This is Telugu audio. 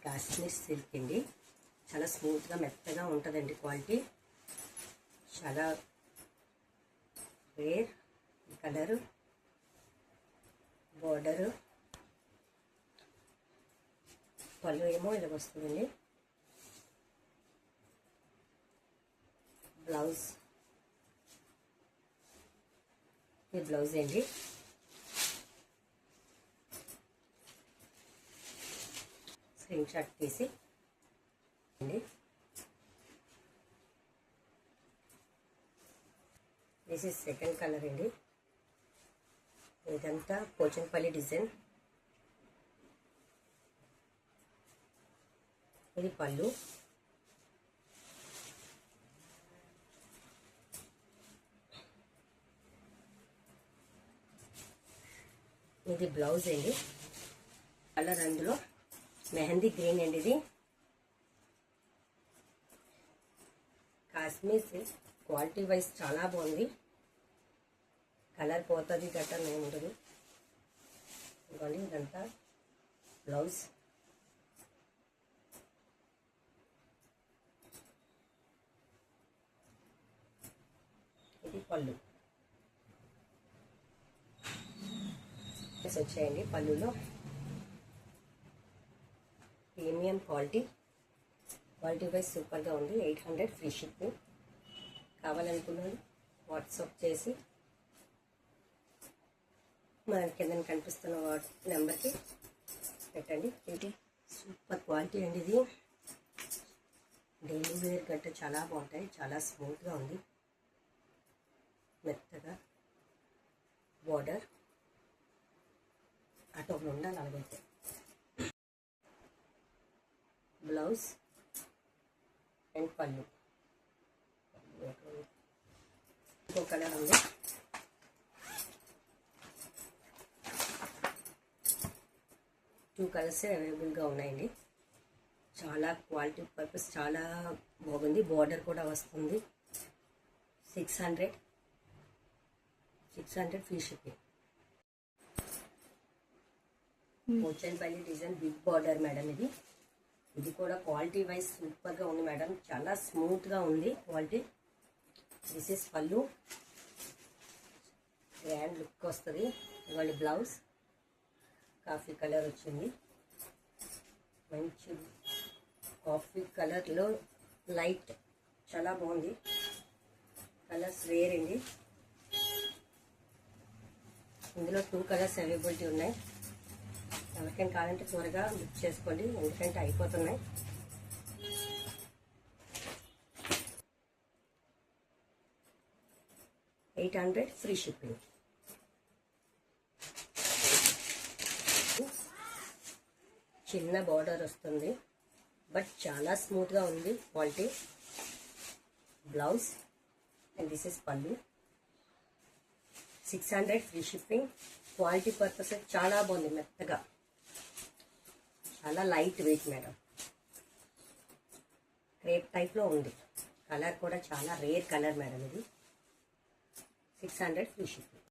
కాశ్మీర్ సిల్క్ అండి. చాలా స్మూత్గా మెత్తగా ఉంటుందండి. క్వాలిటీ చాలా రేర్. కలరు, బోర్డరు, పళ్ళు ఏమో ఇలా వస్తుందండి. బ్లౌజ్, ఇది బ్లౌజ్ అండి. స్క్రీన్ షాట్ తీసి అండి. దిస్ ఇస్ సెకండ్ కలర్ అండి. ఇదంతా పోచంపల్లి డిజైన్. ఇది పళ్ళు, ఇది బ్లౌజ్ అండి. కలర్ అందులో మెహందీ గ్రీన్ అండి. ఇది కాశ్మీర్ సిల్క్. క్వాలిటీ వైజ్ చాలా బాగుంది. కలర్ పోతుంది గట్ట ఉండదు. ఇవ్వండి, ఇదంతా బ్లౌజ్. ఇది పళ్ళు వచ్చాయండి. పళ్ళులో ప్రీమియం క్వాలిటీ వైజ్ సూపర్గా ఉంది. 800 ఫ్రీ షిప్పింగ్. కావాలనుకున్నాను వాట్సాప్ చేసి మన కింద కనిపిస్తున్న నెంబర్కి పెట్టండి. ఇది సూపర్ క్వాలిటీ అండి. ఇది డైలీ వేర్ గట్ట చాలా బాగుంటాయి. చాలా స్మూత్గా ఉంది, మెత్తగా. బోర్డర్ అటు ఉండాలి అలాగైతే. బ్లౌజ్ అండ్ పళ్ళు. ఇంకో కలర్ ఉంది. టూ కలర్స్ అవైలబుల్గా ఉన్నాయండి. చాలా క్వాలిటీ పర్పస్ చాలా బాగుంది. బోర్డర్ కూడా వస్తుంది. 600 free shipping. Pochampally design big border madam. ఇది కూడా క్వాలిటీ వైజ్ సూపర్గా ఉంది మేడం. చాలా స్మూత్గా ఉంది క్వాలిటీ. దిస్ ఇస్ పళ్ళు. గ్రాండ్ లుక్ వస్తుంది. ఇవాళ బ్లౌజ్ కాఫీ కలర్ వచ్చింది. మంచి కాఫీ కలర్లో లైట్ చాలా బాగుంది. కలర్స్ రేర్ అండి. ఇందులో 2 కలర్స్ అవైలబిలిటీ ఉన్నాయి. ఎవరికైనా కావాలంటే త్వరగా బుక్ చేసుకోండి, ఎందుకంటే అయిపోతున్నాయి. $800 ఫ్రీ షిప్పింగ్. చిన్న బార్డర్ వస్తుంది, బట్ చాలా స్మూత్గా ఉంది quality. Blouse and this is పళ్ళు. 600 ఫ్రీ షిప్పింగ్. క్వాలిటీ పర్పస్ చాలా బాగుంది, మెత్తగా. చాలా లైట్ వెయిట్ మేడం. క్రేప్ టైప్లో ఉంది. కలర్ కూడా చాలా రేర్ కలర్ మేడం. ఇది 600 ఫ్రీ షిప్పింగ్.